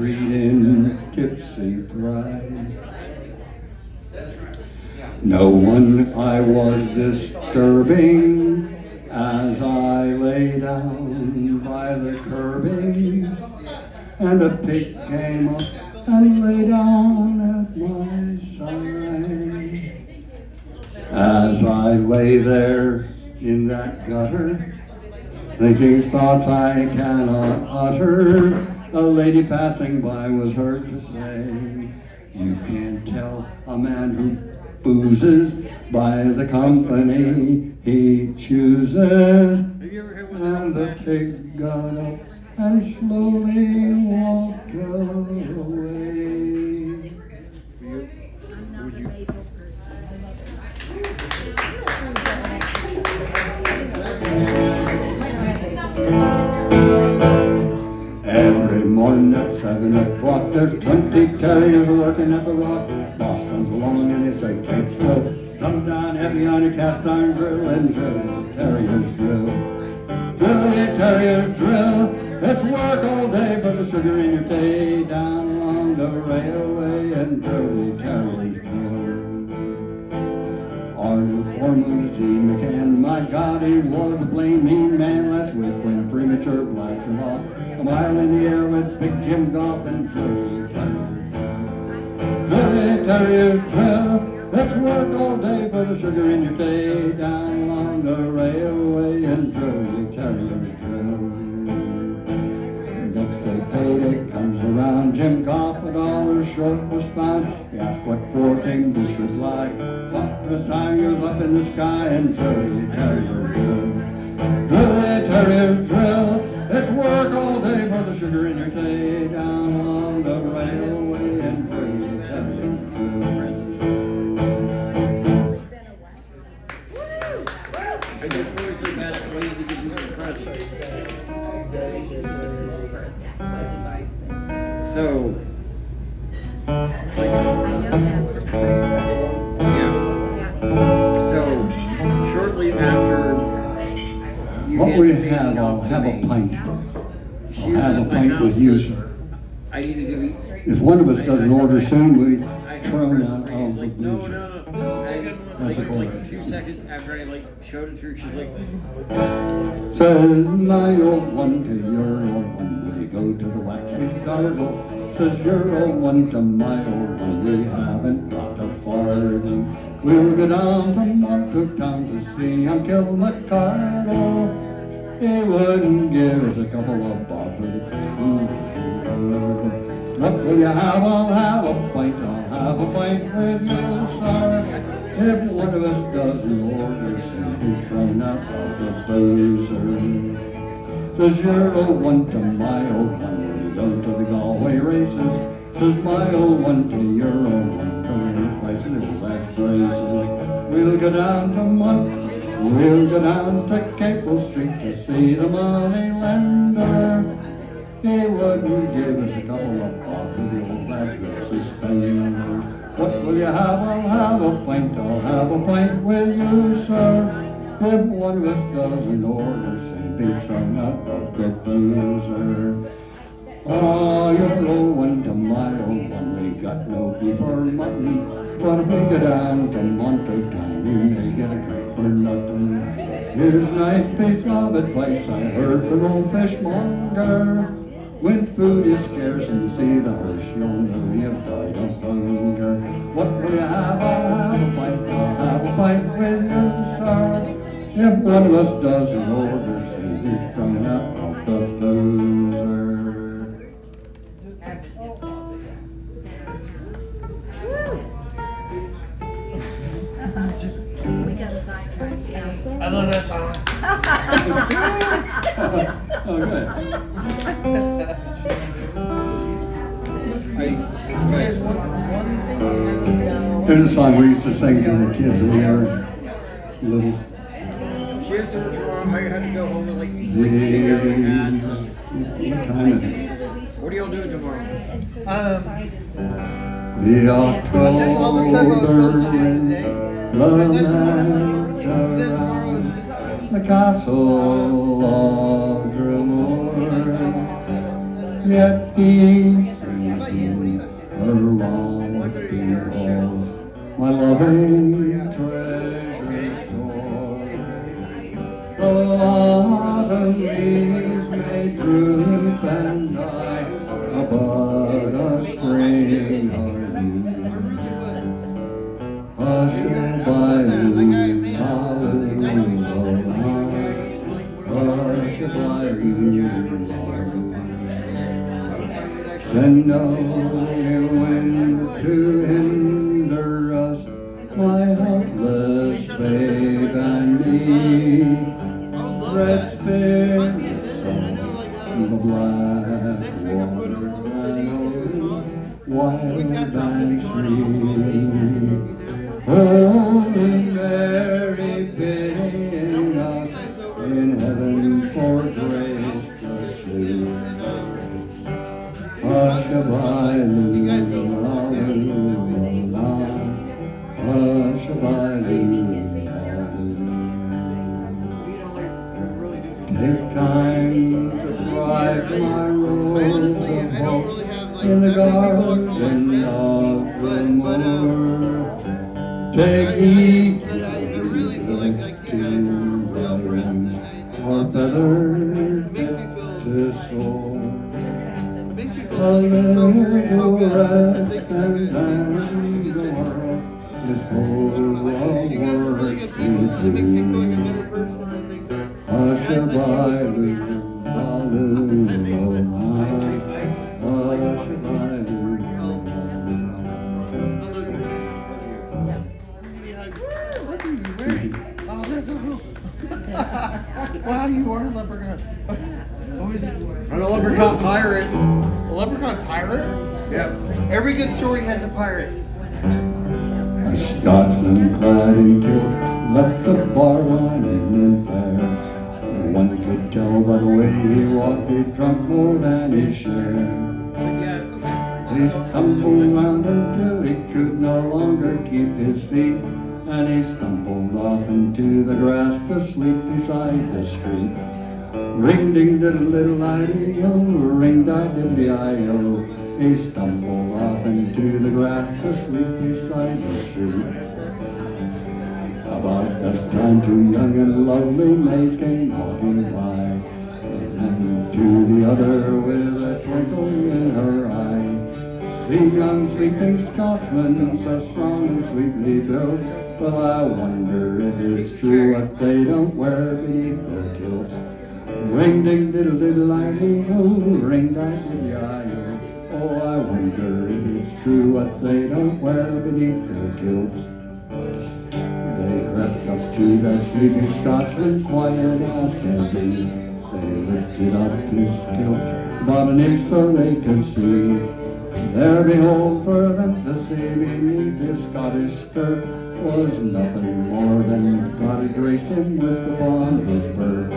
reading Tipsy Thrive. No one I was disturbing as I lay down by the curbing, and a pig came up and lay down at my side. As I lay there in that gutter, thinking thoughts I cannot utter, a lady passing by was heard to say, "You can't tell a man who boozes by the company he chooses." And the pig got up and slowly walked away. Every morning at 7 o'clock, there's 20 terriers working at the rock. Boss comes along and he says, "Keep still, come down heavy on your cast iron drill and drill, terriers drill. Drill, you terriers drill, it's work all day for the sugar in your tea, down along the railway and drill, you terriers drill." Our new foreman was Gene McCann. My God, he was a blame mean man last week when a premature blast went off a mile in the air with Big Jim Goff and Drilly terriers drill. Let's work all day for the sugar in your tea, down along the railway and Drilly terriers drill. Next day payday comes around, Jim Goff $1 short was found. He asked what for, came this reply, "But the time goes up in the sky and Drilly terriers drill. Drilly terriers drill. It's work all day for the sugar in your tea, down along the railway and Drilly terriers drill." I get really so bad at waiting to give you some presents. So, so shortly after you What get we paid have, I'll off have a me, pint. I'll you have a left my pint house with you, says, sir. I need to give you. If one of us doesn't order soon, we I throw down She's all the like, no, booze. no, no. That's a Like chorus. a few seconds after I showed it to her, she's like, Says my old one to your old one, will you go to the waxing gargle? Says your old one to my old one, we haven't got a farthing. We'll go down to Montauk Town to see Uncle McCardle. He wouldn't give us a couple of bob for the What will you have? I'll have a pint. I'll have a pint with you, sir. If one of us doesn't order, simply thrown out of the boozer. Says your old one to my old one, will you go to the Galway races? Says my old one to your old one, come in prices, wax races. We'll go down to we'll go down to Capel Street to see the money lender. He wouldn't give us a couple of bob for the old lad's suspender. What will you have? I'll have a pint. I'll have a pint with you, sir. If one of us doesn't order, say be thrown out of the boozer. Oh, your old one to my old one, we got no beef or mutton. But if we go down to Montauk Town, we may get a drink for nothing. Here's a nice piece of advice I heard from old fishmonger. When food is scarce and you see the hearse, you'll know you've died of hunger. What will you have? I'll have a pint. I'll have a pint with you, sir. If one of us doesn't order, say he's thrown out of the boozer. We got sidetracked. I love that song. Okay. There's a song we used to sing to the kids when we were little. she has so much wrong, I had to go home and like What time is it? what are y'all doing tomorrow? The all the stuff I was supposed to do October wind, today. the Then night tomorrow is just around the castle of Dromore. yet he sings in her long halls, my loving treasure store. The autumn leaves may droop and die, but a spring are you. Hush-a-bye, send no ill wind to hinder us, my helpless babe and me. Red spirits on the black water, wild and free. Holy Mary, pitying us in heaven for grace to sleep. Hush-a-bye, Lula, hush-a-bye, Lula. Take time to thrive, my rose of hope, in the garden of the moor. Take heed to the rings, or feathered to soar. A little rest and then the world is full of work to do. Hush-a-bye, Lula, hush-a-bye, Lula. Oh, that's so cool. Wow, you are a leprechaun. What was it? I'm a leprechaun pirate. A leprechaun pirate? Yep. Every good story has a pirate. A Scotsman clad in kilt left the bar one evening fair. One could tell by the way he walked he'd drunk more than his share. He stumbled round until he could no longer keep his feet, and he stumbled off into the grass to sleep beside the street. Ring-ding-diddle-diddle-I-D-O, ring-di-diddly-I-O. He stumbled off into the grass to sleep beside the street. About that time two young and lovely maids came walking by, and to the other with a twinkle in her eye. See young sleeping Scotsmen, so strong and sweetly built, well I wonder if it's true what they don't wear beneath their kilts. Ring-ding-diddle-diddle-I-D-O, ring-di-diddly-I-O. Oh, I wonder if it's true what they don't wear beneath their kilts. They crept up to that sleepy Scotsman, quiet as can be. They lifted up his kilt about an inch so they could see. There, behold, for them to see beneath his Scottish skirt was nothing more than God had graced him with upon his birth.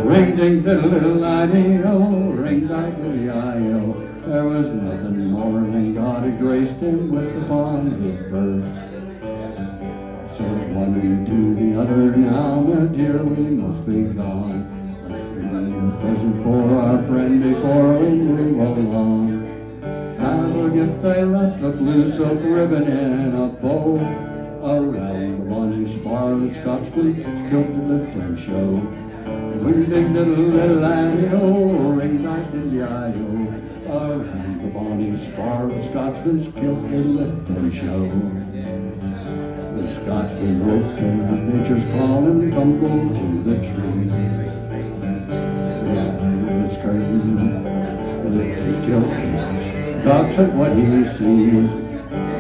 Ring-ding-diddle-diddle-I-D-O, ring-di-diddly-I-O. There was nothing more than God had graced him with upon his birth. Said one to the other, now, my dear, we must be gone. Let's bring a present for our friend before we move along. As a gift they left a blue silk ribbon in a bow around the bonny spar the Scotsman's kilt to lift and show. Ring-ding-diddle-diddle-I-D-O, ring-di-diddly-I-O. Around the bonny spar the Scotsman's kilt to lift and show. The Scotsman broke to nature's call and tumbled to the tree. Behind his curtain, lift his kilt, gawks at what he sees.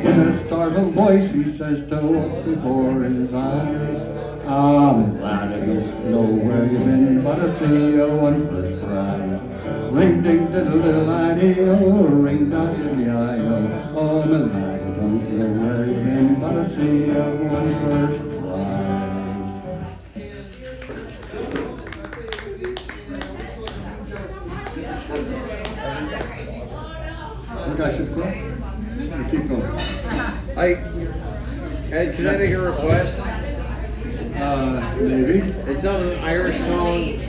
In a startled voice he says to what's before his eyes, I'm glad I don't know where you've been, but I see you won first prize. Ring-ding-diddle-diddle-I-D-O, ring-di-diddly-I-O. Oh, my lad, I don't know where you've been, but I see you won first prize. I think I should quit. Keep going. Ed, can I make a request? Maybe. It's not an Irish song.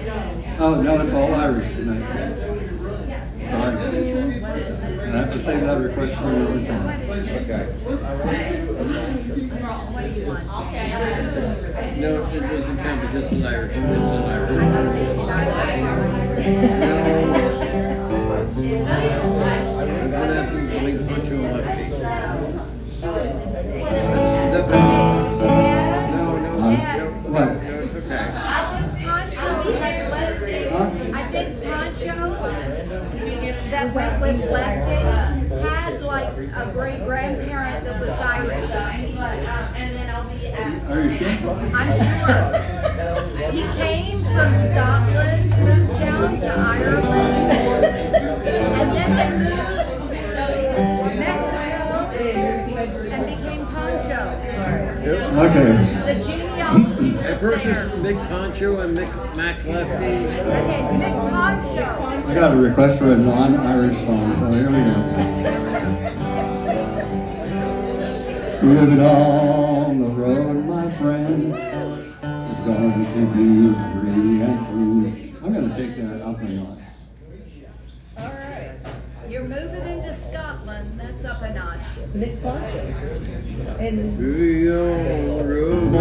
Oh, no, it's all Irish tonight. Sorry. I have to save that request for another time. Okay. What do you want? No, it doesn't count because it's an Irish. It's an Irish. Vanessa's the lead puncher and lefty. That's no, What? it's okay. I think Pancho that went with lefty had like a great grandparent that was Irish. Are you sure? I'm sure. He came from Scotland, moved down to Ireland, and then they moved to Mexico and became Pancho. Okay. The genealogy At is first there. it's Mick Poncho and Mick Mac Lefty. Okay, Mick Pancho. I got a request for a non-Irish song, so here we go. Living on the road, my friend, is going to keep you free and clean. I'm going to take that up a notch. All right. You're moving into Scotland. That's up a notch. Nick Poncho. And To your road.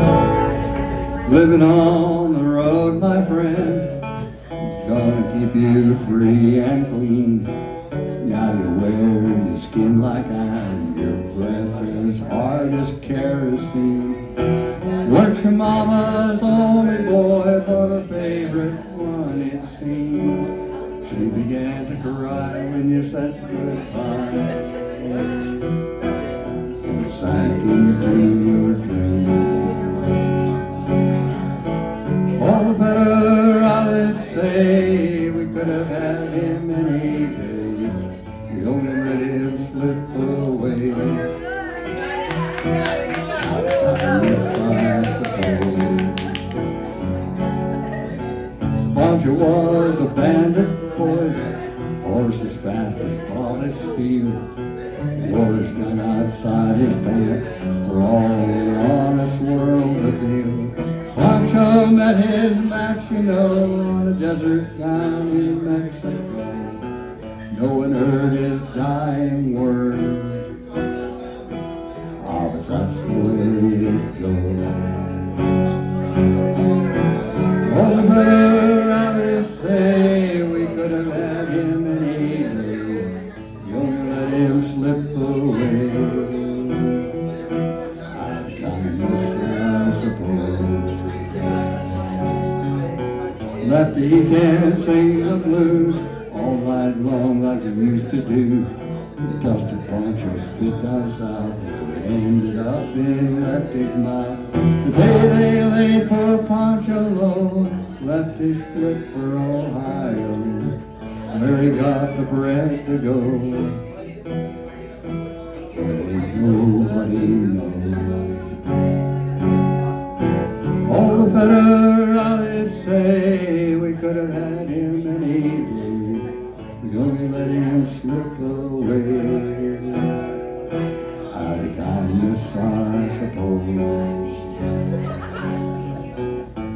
Living on the road, my friend, is going to keep you free and clean. Now you wear your skin like iron, your breath as hard as kerosene. Weren't your mama's only boy, but her favorite one it seems. She began to cry when you said goodbye, and sank into your dreams. All the better, I'll say, we could have had him any day. We only let him slip away. Pancho was a bandit poison, horse as fast as polished steel. Wore his gun outside his pants for all the honest world to feel. Pancho met his match, you know, on a desert down in Mexico. No one heard his dying words. Ah, but that's the way it goes. All the better, I'll say, we could have had him any day. You only let him slip away. I'd kindness, I suppose. Lefty can't sing the blues all night long like he used to do. He tossed a Pancho bit down south, it ended up in Lefty's mouth. The day they laid poor Pancho low, Lefty split for Ohio, where he got the bread to go. Where ain't nobody knows. All the better, I'll say, we could have had him any day. We only let him slip away. Out of kindness, I suppose.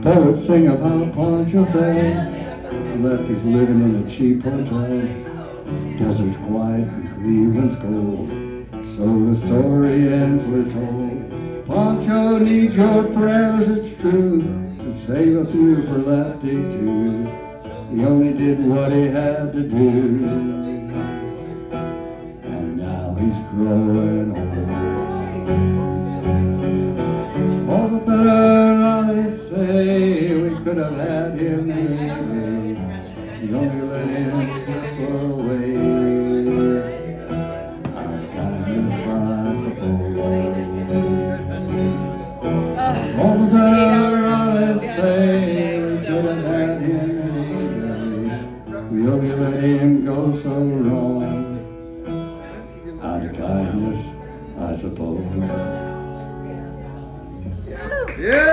Poets sing of how Pancho fell, Lefty's living in a cheap hotel. Desert's quiet and Cleveland's cold, so the story ends, we're told. Pancho needs your prayers, it's true, to save a few for Lefty too. He only did what he had to do, and now he's growing old. All the better, I'll say, we could have had him any day. We only let him slip away. Our kindness, I suppose. All the better, I'll say, we could have had him any day. We only let him go so wrong. Out of kindness, I suppose. Yeah!